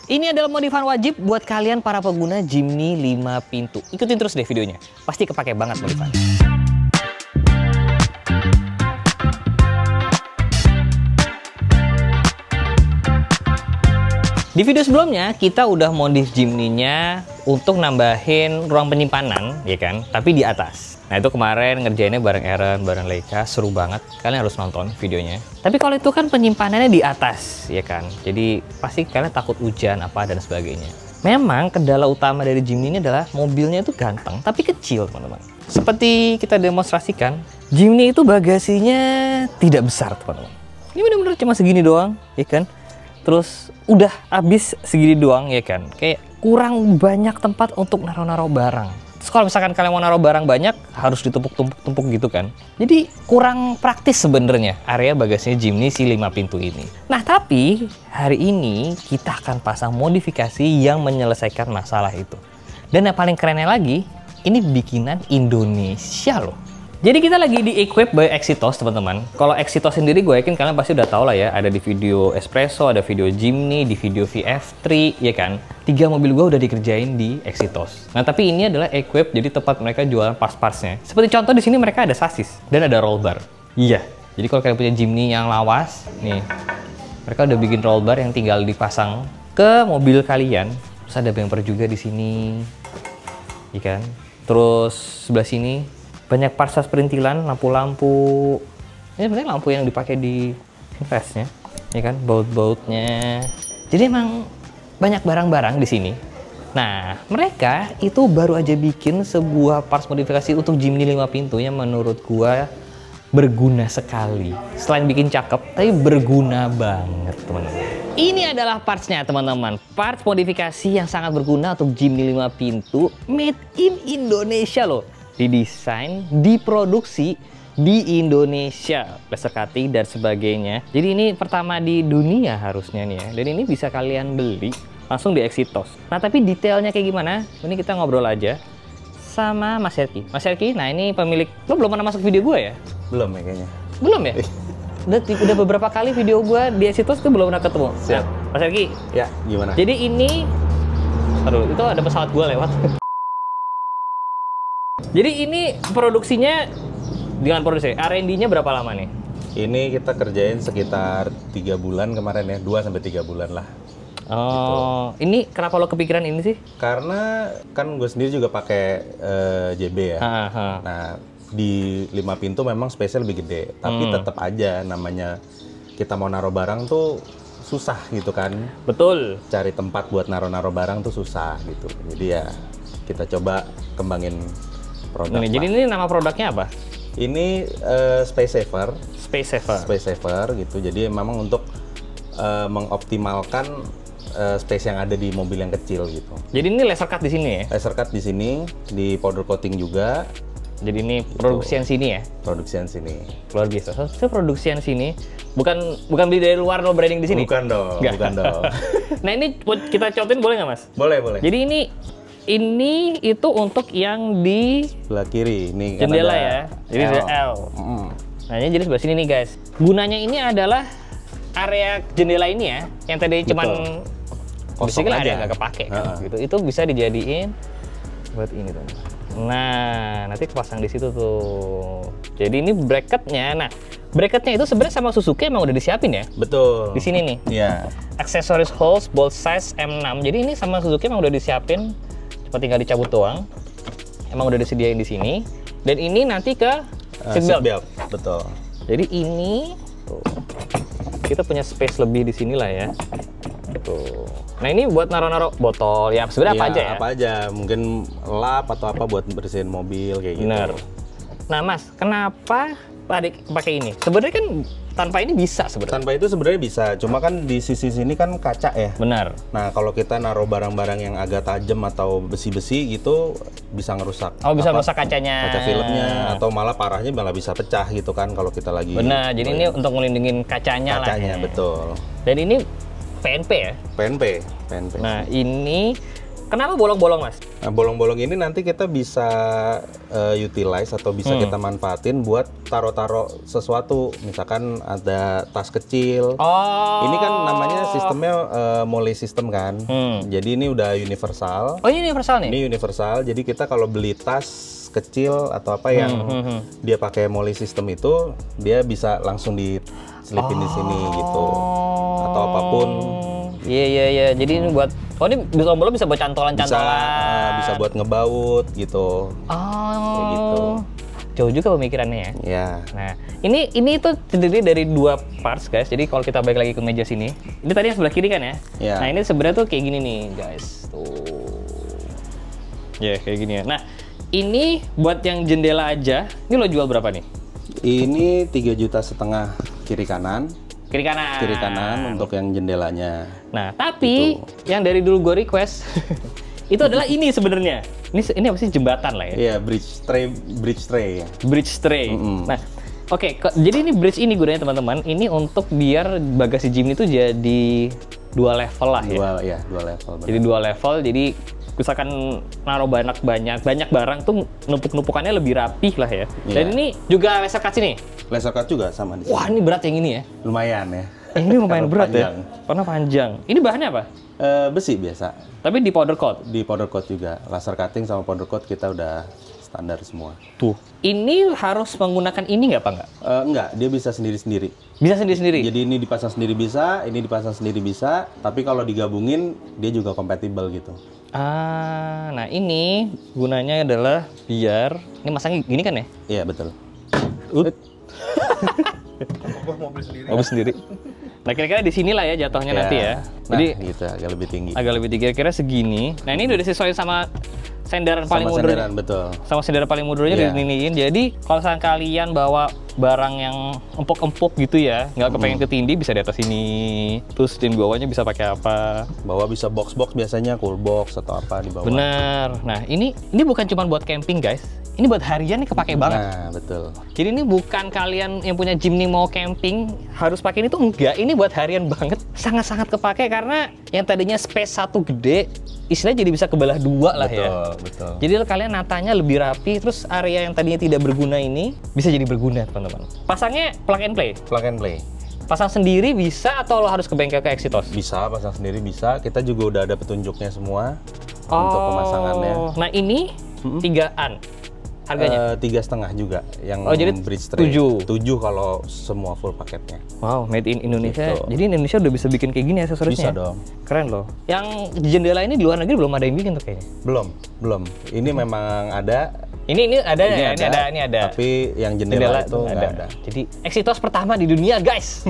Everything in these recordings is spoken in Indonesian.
Ini adalah modifan wajib buat kalian para pengguna Jimny 5 pintu. Ikutin terus deh videonya, pasti kepake banget modifan. Di video sebelumnya kita udah modif Jimny-nya untuk nambahin ruang penyimpanan, ya kan? Tapi di atas. Nah itu kemarin ngerjainnya bareng Aaron, bareng Leica, seru banget. Kalian harus nonton videonya. Tapi kalau itu kan penyimpanannya di atas, ya kan? Jadi pasti kalian takut hujan apa dan sebagainya. Memang kendala utama dari Jimny ini adalah mobilnya itu ganteng, tapi kecil teman-teman. Seperti kita demonstrasikan, Jimny itu bagasinya tidak besar teman-teman. Ini benar-benar cuma segini doang, ya kan? Terus udah habis segini doang, ya kan? Kayak kurang banyak tempat untuk naruh-naruh barang. Terus kalau misalkan kalian mau naruh barang banyak, harus ditumpuk-tumpuk gitu kan. Jadi kurang praktis sebenarnya area bagasinya Jimny si 5 pintu ini. Nah tapi hari ini kita akan pasang modifikasi yang menyelesaikan masalah itu. Dan yang paling kerennya lagi, ini bikinan Indonesia loh. Jadi kita lagi di-equip by Exitos teman-teman. Kalau Exitos sendiri gue yakin kalian pasti udah tahu lah ya. Ada di video Espresso, ada video Jimny, di video VF3, ya kan. 3 mobil gue udah dikerjain di Exitos. Nah tapi ini adalah equip, jadi tempat mereka jualan parts-partsnya. Seperti contoh di sini mereka ada sasis dan ada roll bar. Iya. Jadi kalau kalian punya Jimny yang lawas, nih mereka udah bikin roll bar yang tinggal dipasang ke mobil kalian. Terus ada bumper juga di sini, ya kan. Terus sebelah sini banyak parts perintilan, lampu-lampu. Ini sebenarnya lampu yang dipakai di investnya, ya kan, baut-bautnya. Jadi emang banyak barang-barang di sini. Nah, mereka itu baru aja bikin sebuah parts modifikasi untuk Jimny 5 pintu yang menurut gua berguna sekali. Selain bikin cakep, tapi berguna banget, teman-teman. Ini adalah partsnya, teman-teman. Parts modifikasi yang sangat berguna untuk Jimny 5 pintu made in Indonesia loh. Didesain, diproduksi di Indonesia, laser cutting dan sebagainya. Jadi ini pertama di dunia harusnya nih ya. Dan ini bisa kalian beli langsung di Exitos. Nah tapi detailnya kayak gimana? Ini kita ngobrol aja sama Mas Herky. Mas Herky, nah ini pemilik. Lo belum pernah masuk video gue ya? Belum ya kayaknya. Belum ya? Udah beberapa kali video gue di Exitos itu belum pernah ketemu. Siap. Nah, Mas Herky. Ya, gimana? Jadi ini, aduh itu ada pesawat gue lewat. Jadi ini produksinya dengan produksi R&D-nya berapa lama nih? Ini kita kerjain sekitar 3 bulan kemarin ya, 2-3 bulan lah. Oh, gitu. Ini kenapa lo kepikiran ini sih? Karena kan gue sendiri juga pakai JB ya. Nah, di 5 pintu memang space-nya lebih gede, tapi tetap aja namanya kita mau naruh barang tuh susah gitu kan. Betul. Cari tempat buat naruh-naruh barang tuh susah gitu. Jadi ya kita coba kembangin produk. Jadi ini nama produknya apa? Ini Space Saver. Space Saver. Space Saver gitu. Jadi memang untuk mengoptimalkan space yang ada di mobil yang kecil gitu. Jadi ini laser cut di sini ya? Laser cut di sini, di powder coating juga. Jadi ini produksian sini ya? Produksian sini. Luar biasa. Itu produksian sini. Bukan beli dari luar lo branding di sini? Bukan dong. Nggak. Bukan dong. Nah ini kita cotin boleh nggak Mas? Boleh, boleh. Jadi ini itu untuk yang di sebelah kiri. Ini jendela kan ya. Jadi ada L. Nah ini jadi sebelah sini nih guys. Gunanya ini adalah area jendela ini ya, yang tadi cuman kosong aja, area nggak kepake kan, gitu. Itu bisa dijadiin buat ini tuh. Nah nanti kepasang di situ tuh. Jadi ini bracketnya. Nah bracketnya itu sebenarnya sama Suzuki emang udah disiapin ya? Betul. Di sini nih. Iya. Accessories holes bolt size M6. Jadi ini sama Suzuki emang udah disiapin. Cuma tinggal dicabut doang. Emang udah disediain di sini. Dan ini nanti ke seat belt. Betul. Jadi ini tuh, kita punya space lebih di sini lah ya. Tuh. Nah ini buat naruh-naruh botol ya sebenarnya apa aja ya? Apa aja, mungkin lap atau apa buat bersihin mobil kayak gitu. Bener. Nah Mas, kenapa pakai ini? Sebenarnya kan tanpa ini bisa sebenarnya. Tanpa itu sebenarnya bisa, cuma kan di sisi sini kan kaca ya. Benar. Nah kalau kita naruh barang-barang yang agak tajam atau besi-besi gitu bisa ngerusak. Oh bisa merusak kacanya. Kaca filmnya atau malah parahnya malah bisa pecah gitu kan kalau kita lagi. Benar. Jadi ini untuk ngelindungin kacanya lah. Kacanya betul. Dan ini PNP ya? PNP. Nah ini Kenapa bolong-bolong, Mas? Nah, bolong-bolong ini nanti kita bisa utilize atau bisa kita manfaatin buat taruh-taruh sesuatu. Misalkan ada tas kecil. Oh. Ini kan namanya sistemnya Molle system kan. Jadi ini udah universal. Oh, ini universal nih? Ini universal. Jadi kita kalau beli tas kecil atau apa yang dia pakai Molle system itu, dia bisa langsung diselipin di sini gitu. Atau apapun. Iya. Jadi ini buat, ini bolong-bolong bisa buat cantolan-cantolan. Bisa buat ngebaut gitu. Kayak gitu. Jauh juga pemikirannya ya. Ya. Nah, ini tuh terdiri dari 2 parts, guys. Jadi kalau kita balik lagi ke meja sini, ini tadi yang sebelah kiri kan ya? Ya. Nah, ini sebenarnya tuh kayak gini nih, guys. Tuh. Ya, kayak gini ya. Nah, ini buat yang jendela aja. Ini lo jual berapa nih? Ini 3,5 juta kiri kanan. Kiri kanan untuk yang jendelanya. Nah, tapi yang dari dulu gue request itu adalah ini sebenarnya. Ini apa sih, jembatan lah ya? Iya, bridge tray. Bridge tray. Nah, oke, jadi ini bridge ini gunanya teman-teman. Ini untuk biar bagasi Jimny itu jadi 2 level lah ya. 2 level. Benar. Jadi 2 level. Jadi misalkan naruh banyak barang tuh numpuk-numpukannya lebih rapih lah ya. Dan ini juga laser cut sini. Laser cut juga sama di sini. Wah, ini berat yang ini ya. Lumayan ya. Ini lumayan berat ya. Karena panjang. Ini bahannya apa? Besi biasa. Tapi di powder coat. Di powder coat juga. Laser cutting sama powder coat kita udah standar semua. Tuh. Ini harus menggunakan ini nggak, Pak? Enggak, dia bisa sendiri-sendiri. Bisa sendiri-sendiri? Jadi ini dipasang sendiri bisa, ini dipasang sendiri bisa, tapi kalau digabungin dia juga kompatibel gitu. Nah ini gunanya adalah biar, ini masangnya gini kan ya? Iya, betul. Mobil sendiri. Nah kira-kira di sinilah ya jatuhnya nanti ya. Jadi gitu, agak lebih tinggi. Agak lebih tinggi, kira-kira segini. Nah ini udah disesuaikan sama senderan paling mundur. Betul. Sama senderan paling mundurnya diiniin. Jadi kalau misalnya kalian bawa barang yang empuk-empuk gitu ya, nggak kepengen ketindih, bisa di atas ini. Terus di bawahnya bisa pakai apa? Bawah bisa box-box biasanya, cool box atau apa di bawah. Bener. Nah ini bukan cuma buat camping, guys. Ini buat harian nih kepake banget. Nah, betul. Jadi ini bukan kalian yang punya Jimny mau camping harus pakai ini tuh enggak. Ini buat harian banget. Sangat-sangat kepake karena yang tadinya space satu gede, istilahnya jadi bisa kebelah 2 lah ya. Betul. Jadi kalian natanya lebih rapi, terus area yang tadinya tidak berguna ini bisa jadi berguna, teman-teman. Pasangnya plug and play? Plug and play. Pasang sendiri bisa atau lo harus ke bengkel ke Exitos? Bisa, pasang sendiri bisa. Kita juga udah ada petunjuknya semua untuk pemasangannya. Nah ini 3-an. Harganya? 3,5 juga yang jadi bridge tray. 7 kalau semua full paketnya. Wow, made in Indonesia. Gitu. Jadi Indonesia udah bisa bikin kayak gini aksesorisnya. Bisa dong. Keren loh. Yang jendela ini di luar negeri belum ada yang bikin tuh kayaknya. Belum. Ini memang ada. Ini ada. Tapi yang jendela itu nggak ada. Jadi Exitos pertama di dunia, guys.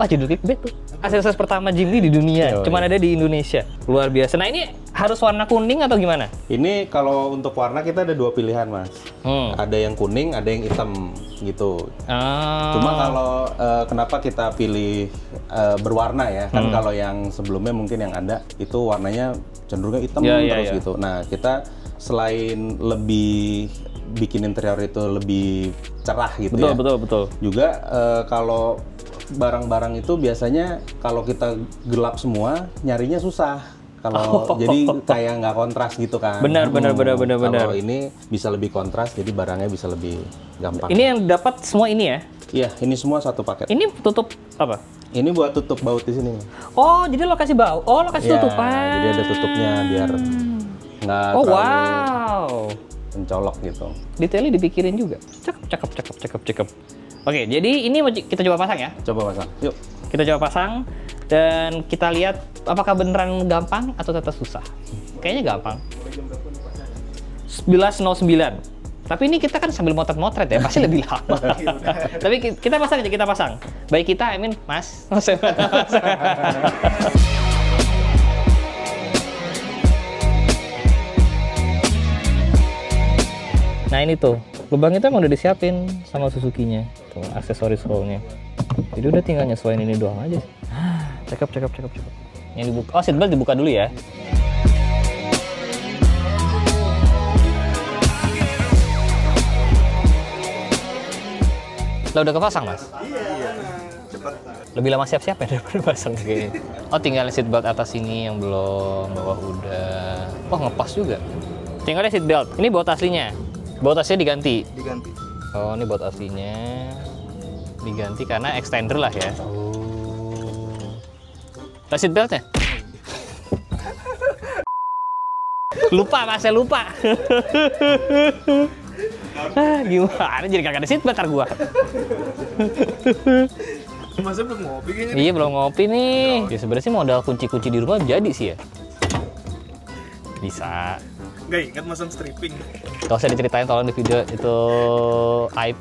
Judul clickbait tuh. Aksesoris pertama Jimny di dunia. Cuman ada di Indonesia. Luar biasa. Nah ini harus warna kuning atau gimana? Ini kalau untuk warna kita ada 2 pilihan, Mas. Ada yang kuning, ada yang hitam gitu. Cuma kalau kenapa kita pilih berwarna ya? Kan kalau yang sebelumnya mungkin yang ada itu warnanya cenderungnya hitam terus gitu. Nah kita selain lebih bikin interior itu lebih cerah gitu. Betul. Juga kalau barang-barang itu biasanya kalau kita gelap semua nyarinya susah. Kalau jadi kayak nggak kontras gitu kan. Benar. Kalau ini bisa lebih kontras, jadi barangnya bisa lebih gampang. Ini yang dapat semua ini ya? Iya, ini semua satu paket. Ini tutup apa? Ini buat tutup baut di sini. Oh, jadi lokasi baut. Oh, lokasi tutupan. Jadi ada tutupnya biar nggak terlalu mencolok gitu. Detailnya dipikirin juga. Cakep. Oke, jadi ini kita coba pasang ya? Coba pasang, yuk. Kita coba pasang dan kita lihat apakah beneran gampang atau tetap susah. Kayaknya gampang. 11.09. Tapi ini kita kan sambil motret-motret ya, pasti lebih lama. Tapi kita pasang aja, kita pasang. Baik kita, I mean, Mas. Nah ini tuh, lubang itu emang udah disiapin sama Suzuki-nya. Tuh, aksesoris hole-nya. Jadi udah tinggal nyesuaiin ini doang aja sih. Cakep. Yang dibuka, seatbelt dibuka dulu ya. Lah udah kepasang, Mas? Iya. Cepat. Lebih lama siap-siap ya daripada pasang kayaknya. Oh, tinggal seat belt atas ini yang belum, bawah udah. Oh, ngepas juga. Tinggalnya seat belt. Ini baut aslinya. Baut aslinya diganti. Diganti. Oh, ini baut aslinya diganti karena extender lah ya. Oh. Tas seat beltnya? Lupa, Mas, saya lupa. Gimana jadi kagak ada seat belt ntar gua. Masa belum ngopi kayaknya? Iya, belum ngopi nih. Ya sebenarnya sih modal kunci-kunci di rumah jadi sih ya. Bisa. Nggak ingat masang stripping. Gak usah diceritain tolong di video itu aib.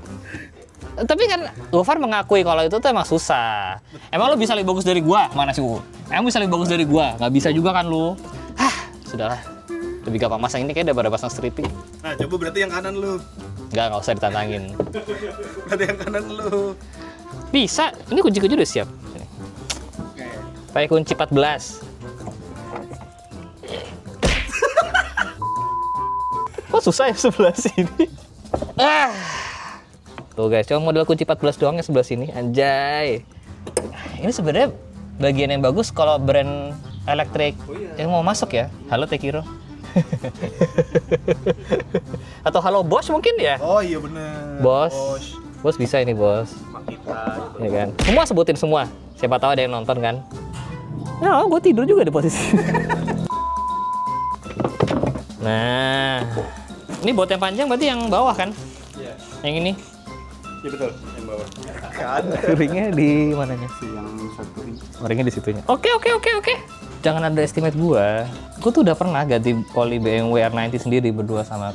Tapi kan Gofar mengakui kalau itu tuh emang susah. Emang lu bisa lebih bagus dari gua? Mana sih lu? Emang bisa lebih bagus dari gua? Nggak bisa juga kan lu? Sudahlah. Lebih gampang masang ini kayak daripada pasang stripping. Nah, coba berarti yang kanan lu. Nggak usah ditantangin. Berarti yang kanan lu. Bisa. Ini kunci-kunci udah siap. Oke. Pakai kunci 14. Kok susah ya sebelah sini? Tuh guys, cuma model kunci 14 doang ya sebelah sini. Anjay. Ini sebenarnya bagian yang bagus kalau brand elektrik yang mau masuk ya. Halo Tekiro. Atau halo Bosch mungkin ya? Oh iya bener. Bos bisa ini bos. Makita. Ya kan. Semua sebutin semua. Siapa tahu ada yang nonton kan. Ya, gue tidur juga di posisi. Nah, ini bot yang panjang berarti yang bawah kan? Iya. Yang ini? Iya betul, yang bawah. Kan. Ringnya di mananya? Si yang satu ini. Oh, ringnya di situnya. Oke. Jangan underestimate gua. Gua tuh udah pernah ganti oli BMW R90 sendiri berdua sama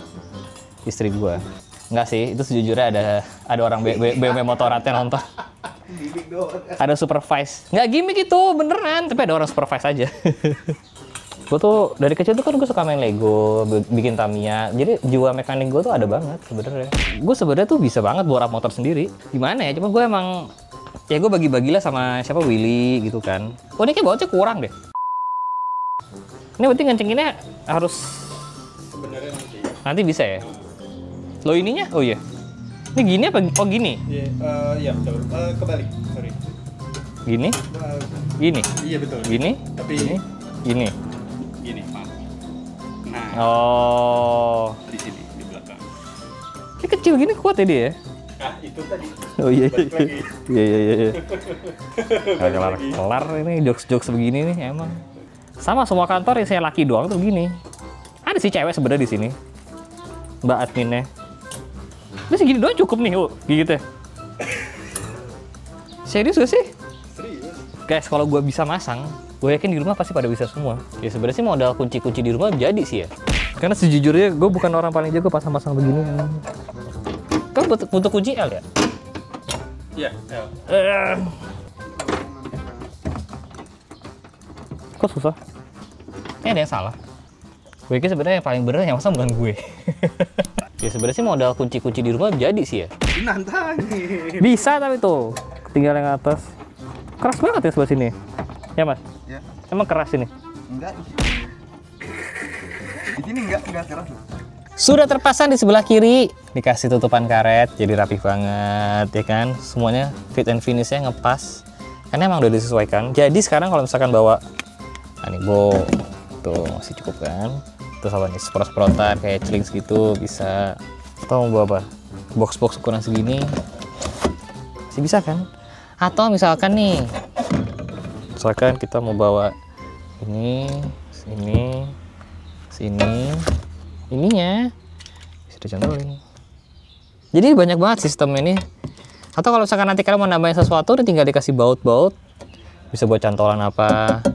istri gua. Enggak sih, itu sejujurnya ada orang BMW Motorrad yang nonton. Ada supervise. Nggak gimmick itu, beneran. Tapi ada orang supervise aja. Gue tuh dari kecil tuh kan gue suka main Lego, bikin Tamiya. Jadi jiwa mekanik gue tuh ada banget sebenarnya. Gue sebenarnya tuh bisa banget bawa motor sendiri. Gimana ya? Cuma gue emang ya gue bagi-bagilah sama siapa Willy gitu kan. Oh ini kayak bautnya kurang deh. Ini berarti ngencenginnya harus Sebenarnya nanti bisa ya. Lo ininya? Oh iya. Ini gini apa? Oh gini. Iya betul. Kebalik. Sorry. Gini? Gini. Iya betul. Gini? Tapi Gini. gini, maaf. Nah, Oh. di sini di belakang. Ini kecil gini kuat ya dia? Ah, itu tadi. Oh iya. Balik lagi. Iya. Kelar ini jokes begini nih emang. Sama semua kantor yang saya laki doang tuh gini. Ada sih cewek sebenarnya di sini. Mbak adminnya. Ini segini doang cukup nih, gigitnya. Serius gak sih? Serius. Guys, kalau gue bisa masang, gue yakin di rumah pasti pada bisa semua. Ya sebenarnya sih modal kunci-kunci di rumah jadi sih ya. Karena sejujurnya gue bukan orang paling jago pasang-pasang begini. Kan butuh kunci L ya? Iya, Kok susah? Ini ada yang salah. Gue kira sebenarnya yang paling bener yang masang bukan gue. Ya sebenarnya sih modal kunci-kunci di rumah jadi sih ya. Nantangin. Bisa tapi tuh, tinggal yang atas. Keras banget ya sebelah sini. Ya mas? Ya. Emang keras ini? Enggak. Di sini enggak keras. Sudah terpasang di sebelah kiri, dikasih tutupan karet, jadi rapih banget ya kan. Semuanya fit and finishnya ngepas, karena emang udah disesuaikan. Jadi sekarang kalau misalkan bawa Anibo, tuh masih cukup kan. Terus apa nih, sprot-sprotan kayak celings gitu bisa. Atau mau bawa apa? Box-box ukuran segini, masih bisa kan? Atau misalkan nih, misalkan kita mau bawa ini, sini, ininya bisa dicantolin. Jadi banyak banget sistem ini. Atau kalau misalkan nanti kalian mau nambahin sesuatu, tinggal dikasih baut-baut, bisa buat cantolan apa.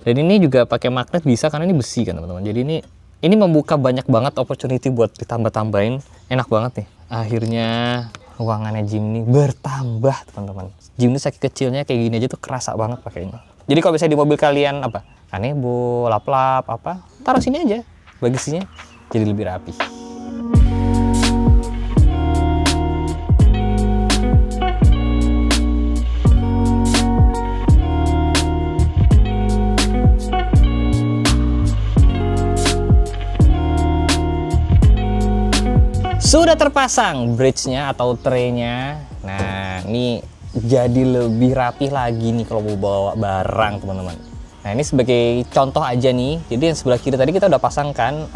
Dan ini juga pakai magnet bisa karena ini besi kan teman-teman. Jadi ini membuka banyak banget opportunity buat ditambah-tambahin. Enak banget nih. Akhirnya ruangannya Jimny bertambah teman-teman. Jimny saking kecilnya kayak gini aja tuh kerasa banget pakainya. Jadi kalau misalnya di mobil kalian apa? Kanebo, lap-lap apa? Taruh sini aja. Bagasinya jadi lebih rapi. Sudah terpasang bridge-nya atau tray-nya. Nah, ini jadi lebih rapih lagi nih kalau mau bawa barang teman-teman. Nah ini sebagai contoh aja nih, jadi yang sebelah kiri tadi kita udah pasangkan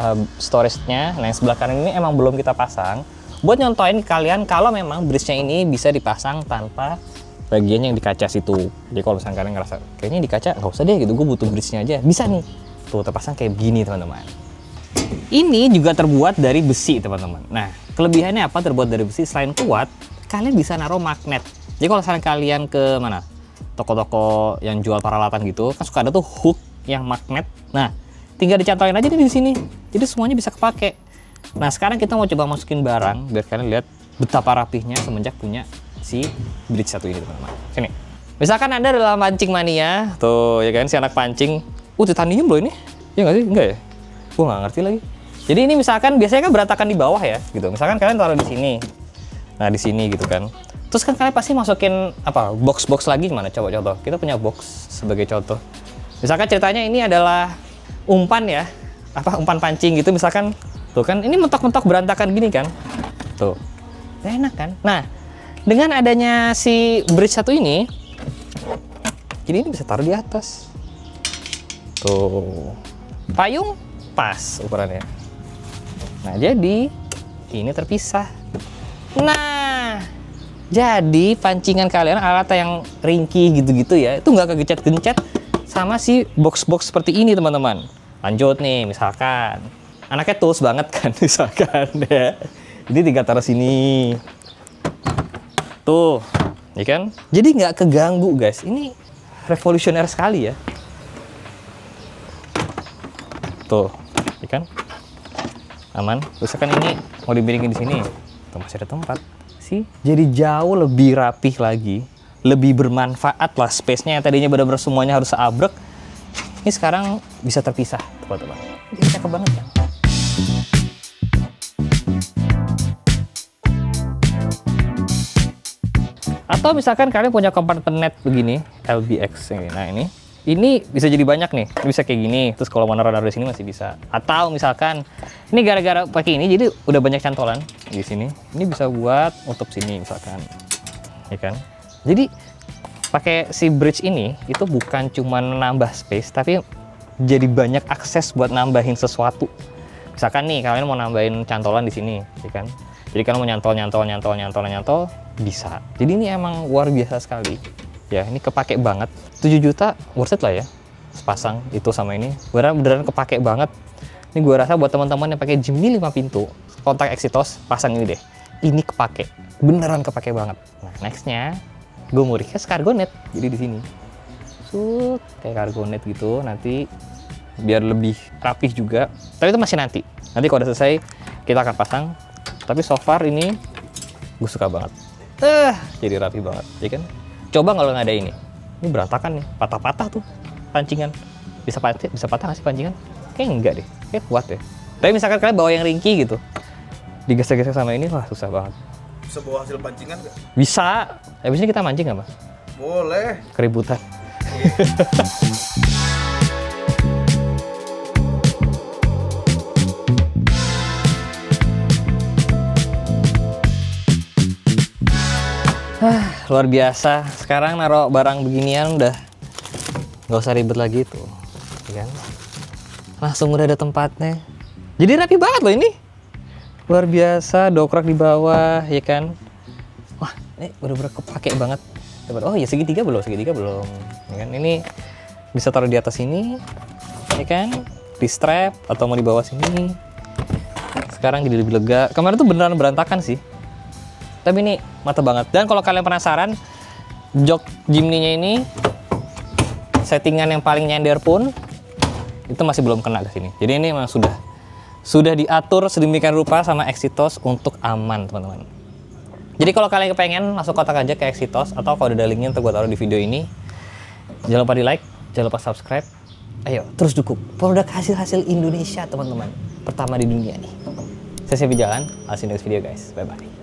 storage-nya, nah yang sebelah kanan ini emang belum kita pasang. Buat nyontohin kalian kalau memang bridge-nya ini bisa dipasang tanpa bagian yang di kaca situ. Jadi kalau misalnya kalian ngerasa kayaknya di kaca nggak usah deh gitu, gue butuh bridge-nya aja, bisa nih. Tuh terpasang kayak begini teman-teman. Ini juga terbuat dari besi teman-teman. Nah kelebihannya apa terbuat dari besi? Selain kuat, kalian bisa naruh magnet. Jadi kalau misalnya kalian ke mana? Toko-toko yang jual peralatan gitu, kan suka ada tuh hook yang magnet. Nah, tinggal dicantolin aja di sini. Jadi semuanya bisa kepake. Nah, sekarang kita mau coba masukin barang biar kalian lihat betapa rapihnya semenjak punya si bridge satu ini, teman-teman. Sini. Misalkan Anda adalah mancing mania, tuh ya kan si anak pancing. Titanium loh ini. Ya nggak sih? Enggak ya? Gua nggak ngerti lagi. Jadi ini misalkan biasanya kan berantakan di bawah ya, gitu. Misalkan kalian taruh di sini. Nah, di sini gitu kan. Terus kan kalian pasti masukin apa box-box lagi gimana? Coba contoh. Kita punya box sebagai contoh. Misalkan ceritanya ini adalah umpan ya, umpan pancing gitu. Misalkan tuh kan ini mentok-mentok berantakan gini kan, tuh enak kan. Nah dengan adanya si bridge satu ini, jadi ini bisa taruh di atas. Tuh payung pas ukurannya. Nah jadi ini terpisah. Nah jadi pancingan kalian, alat yang ringkih gitu-gitu ya, itu nggak kegencet-gencet sama si box-box seperti ini teman-teman. Lanjut nih, misalkan anaknya tools banget kan, misalkan ya. Jadi tinggal taruh sini. Tuh, ya kan? Jadi nggak keganggu guys. Ini revolusioner sekali ya. Tuh, ya kan? Aman. Terus kan ini mau dimiringin di sini. Tuh masih ada tempat. Jadi jauh lebih rapih lagi, lebih bermanfaat lah space-nya yang tadinya benar-benar semuanya harus seabrek. Ini sekarang bisa terpisah, teman-teman. Jadi cakep banget kan? Atau misalkan kalian punya kompartemen net begini, LBX ini. Nah ini bisa jadi banyak nih, bisa kayak gini. Terus kalau mau naruh di sini masih bisa. Atau misalkan ini gara-gara pakai ini, jadi udah banyak cantolan di sini. Ini bisa buat nutup sini misalkan, ya kan? Jadi pakai si bridge ini itu bukan cuma nambah space, tapi jadi banyak akses buat nambahin sesuatu. Misalkan nih kalian mau nambahin cantolan di sini, ya kan? Jadi kalian mau nyantol bisa. Jadi ini emang luar biasa sekali. Ya, ini kepake banget. 7 juta worth it lah ya. Sepasang itu sama ini. Beneran kepake banget. Ini gue rasa buat teman-teman yang pakai Jimny 5 pintu, kontak Exitos, pasang ini deh. Ini kepake. Beneran kepake banget. Nah, nextnya gue mau request cargo net. Jadi di sini. Kayak cargo net gitu. Nanti biar lebih rapih juga. Tapi itu masih nanti. Nanti kalau udah selesai kita akan pasang. Tapi so far ini gue suka banget. Jadi rapi banget, ya kan? Coba kalau nggak ada ini berantakan nih, patah-patah tuh pancingan. Bisa patah nggak sih pancingan? Kayaknya enggak deh, kayak kuat deh. Tapi misalkan kalian bawa yang ringkih gitu, digesek-gesek sama ini, wah susah banget. Bisa bawa hasil pancingan nggak? Bisa. Habis ini kita mancing nggak, Mas? Boleh. Keributan. Luar biasa. Sekarang naruh barang beginian udah nggak usah ribet lagi tuh, ya kan? Langsung udah ada tempatnya. Jadi rapi banget loh ini. Luar biasa, dokrak di bawah, ya kan? Wah, ini bener-bener kepake banget. Oh ya segitiga belum, ya kan? Ini bisa taruh di atas ini, ya kan? Di strap atau mau di bawah sini. Sekarang jadi lebih lega. Kemarin tuh beneran berantakan sih. Tapi ini mata banget. Dan kalau kalian penasaran, jok Jimny-nya ini settingan yang paling nyender pun itu masih belum kena ke sini. Jadi ini memang sudah diatur sedemikian rupa sama Exitos untuk aman, teman-teman. Jadi kalau kalian kepengen, langsung kontak aja ke Exitos, atau kalau ada linknya untuk gue taruh di video ini. Jangan lupa di like, jangan lupa subscribe. Ayo terus dukung produk hasil-hasil Indonesia, teman-teman. Pertama di dunia nih. Saya Sevi Jalan. I'll see you next video guys. Bye bye.